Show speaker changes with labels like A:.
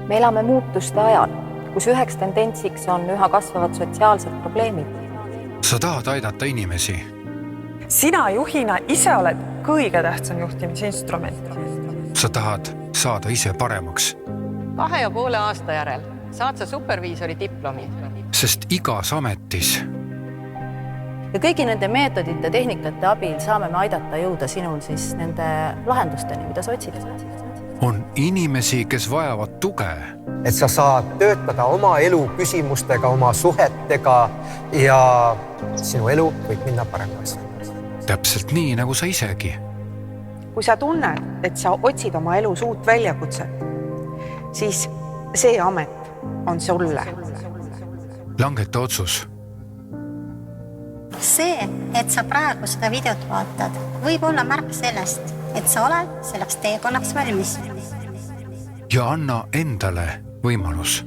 A: Me elame muutuste ajal, kus üheks tendentsiks on üha kasvavad sotsiaalsed probleemid.
B: Sa tahad aidata inimesi.
C: Sina juhina ise oled kõige tähtsam juhtimisinstrument.
B: Sa tahad saada ise paremaks.
D: 2,5 aasta järel saad sa superviisori diplomi.
B: Sest igas ametis
E: ja kõigi nende meetodite, tehnikate abil saame me aidata jõuda sinul siis nende lahendusteni, mida sa otsid.
B: on inimesi, kes vajavad tuge.
F: Et sa saad töötada oma elu küsimustega, oma suhetega ja sinu elu võib minna paremaks.
B: Täpselt nii, nagu sa isegi.
G: Kui sa tunned, et sa otsid oma elus uut väljakutset, siis see amet on sulle.
B: Langeta otsus.
H: See, et sa praegu seda videot vaatad, võib olla märk sellest, et sa oled selleks teekonnaks valmis.
B: Ja anna endale võimalus.